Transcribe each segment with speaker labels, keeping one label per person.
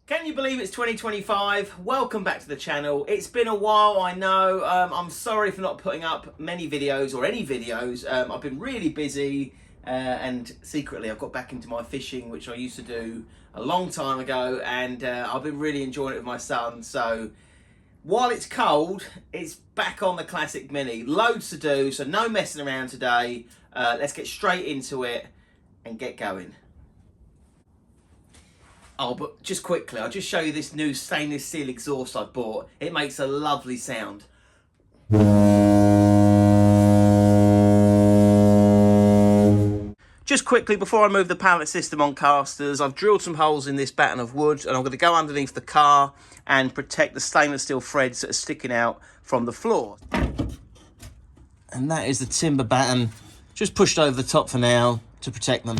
Speaker 1: Can you believe it's 2025? Welcome back to the channel. It's been a while, I know. I'm sorry for not putting up many videos or any videos. I've been really busy and secretly I've got back into my fishing, which I used to do a long time ago, and I've been really enjoying it with my son. So while it's cold, it's back on the Classic Mini. Loads to do, so no messing around today. Let's get straight into it and get going. Oh, but just quickly, I'll just show you this new stainless steel exhaust I bought. It makes a lovely sound. Just quickly, before I move the pallet system on casters, I've drilled some holes in this batten of wood, and I'm going to go underneath the car and protect the stainless steel threads that are sticking out from the floor. And that is the timber batten, just pushed over the top for now to protect them.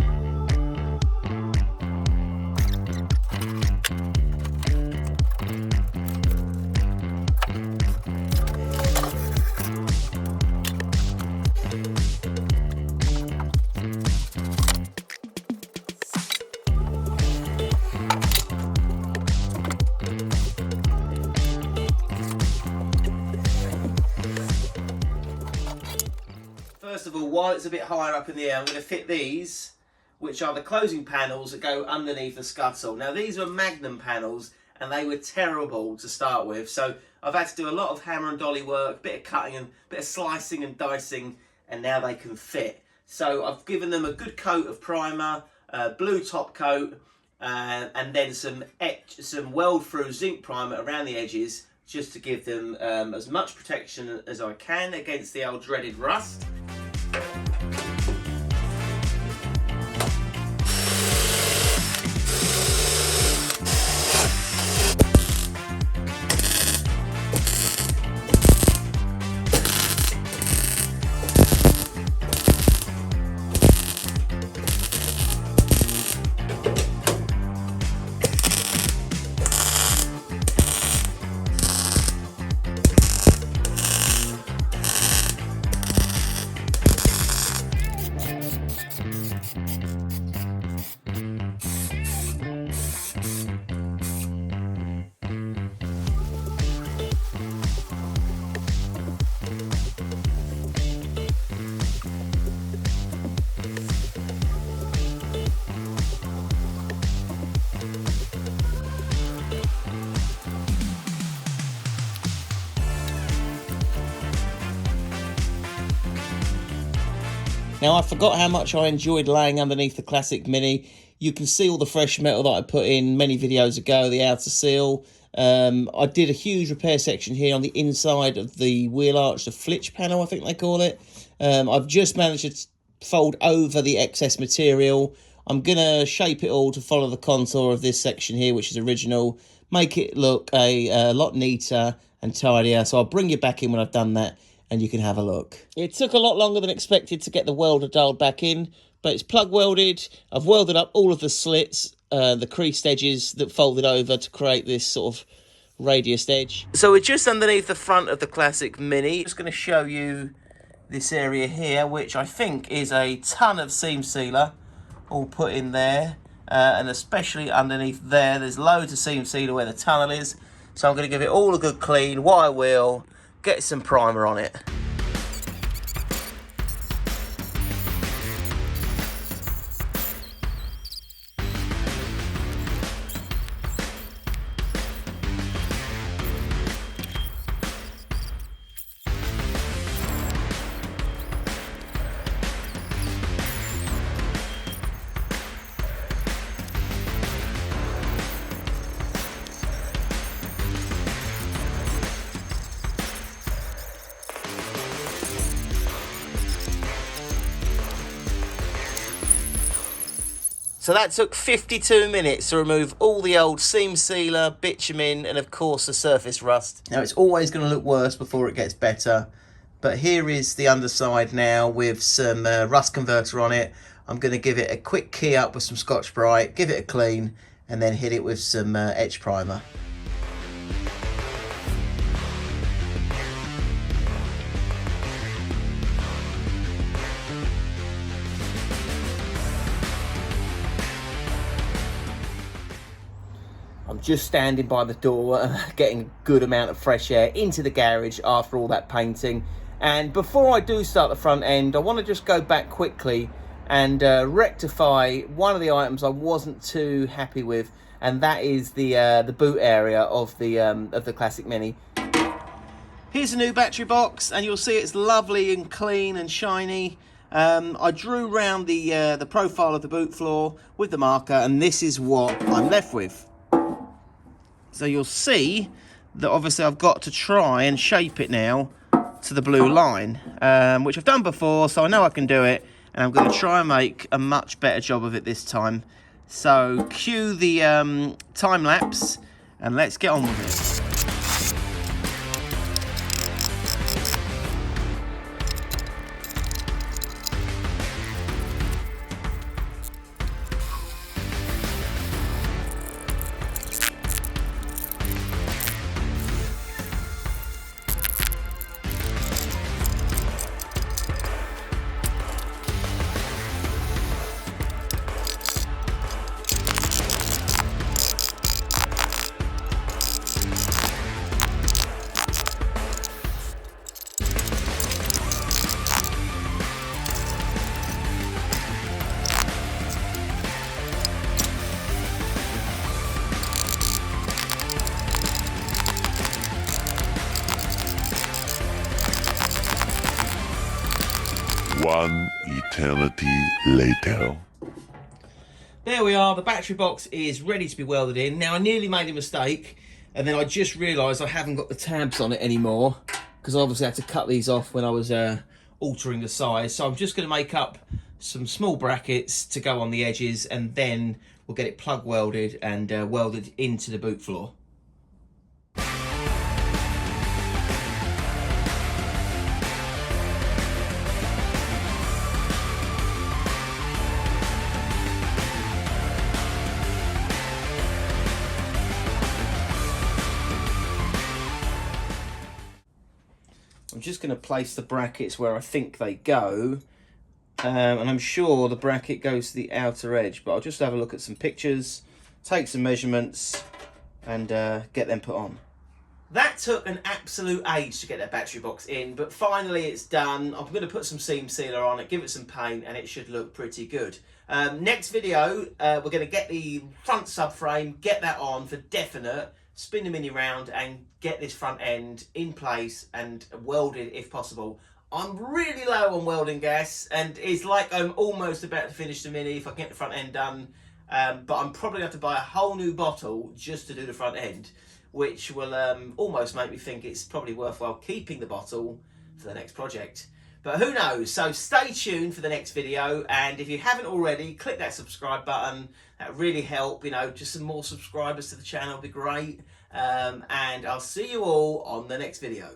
Speaker 1: First of all, while it's a bit higher up in the air, I'm going to fit these, which are the closing panels that go underneath the scuttle. Now, these were Magnum panels, and they were terrible to start with, so I've had to do a lot of hammer and dolly work, bit of cutting and bit of slicing and dicing, and now they can fit. So I've given them a good coat of primer, blue top coat, and then some weld-through zinc primer around the edges, just to give them as much protection as I can against the old dreaded rust. Now, I forgot how much I enjoyed laying underneath the Classic Mini. You can see all the fresh metal that I put in many videos ago, the outer seal. I did a huge repair section here on the inside of the wheel arch, the flitch panel, I think they call it. I've just managed to fold over the excess material. I'm going to shape it all to follow the contour of this section here, which is original. Make it look a lot neater and tidier. So I'll bring you back in when I've done that, and you can have a look. It took a lot longer than expected to get the welder dialed back in, but it's plug welded. I've welded up all of the slits, the creased edges that folded over to create this sort of radius edge. So we're just underneath the front of the Classic Mini. Just going to show you this area here, which I think is a ton of seam sealer all put in there, and especially underneath there, there's loads of seam sealer where the tunnel is. So I'm going to give it all a good clean, wire wheel, get some primer on it. So that took 52 minutes to remove all the old seam sealer, bitumen, and of course the surface rust. Now, it's always going to look worse before it gets better, but here is the underside now with some rust converter on it. I'm going to give it a quick key up with some Scotch-Brite, give it a clean, and then hit it with some etch primer. I'm just standing by the door, getting a good amount of fresh air into the garage after all that painting. And before I do start the front end, I want to just go back quickly and rectify one of the items I wasn't too happy with, and that is the boot area of the Classic Mini. Here's a new battery box, and you'll see it's lovely and clean and shiny. I drew round the profile of the boot floor with the marker, and this is what I'm left with. So you'll see that obviously I've got to try and shape it now to the blue line, which I've done before, so I know I can do it, and I'm going to try and make a much better job of it this time. So cue the time lapse, and let's get on with it.
Speaker 2: One eternity later.
Speaker 1: There we are, the battery box is ready to be welded in. Now I nearly made a mistake, and then I just realised I haven't got the tabs on it anymore, because I obviously had to cut these off when I was altering the size. So I'm just going to make up some small brackets to go on the edges, and then we'll get it plug welded and welded into the boot floor. I'm just going to place the brackets where I think they go, and I'm sure the bracket goes to the outer edge, but I'll just have a look at some pictures, take some measurements, and get them put on. That took an absolute age to get that battery box in, but finally it's done. I'm going to put some seam sealer on it, give it some paint, and it should look pretty good. Next video, we're going to get the front subframe, get that on for definite, spin the Mini round and get this front end in place and welded if possible. I'm really low on welding gas, and it's like I'm almost about to finish the Mini if I can get the front end done, but I'm probably going to have to buy a whole new bottle just to do the front end, which will almost make me think it's probably worthwhile keeping the bottle for the next project. But who knows? So stay tuned for the next video, and if you haven't already, click that subscribe button. That would really help, you know, just some more subscribers to the channel would be great. And I'll see you all on the next video.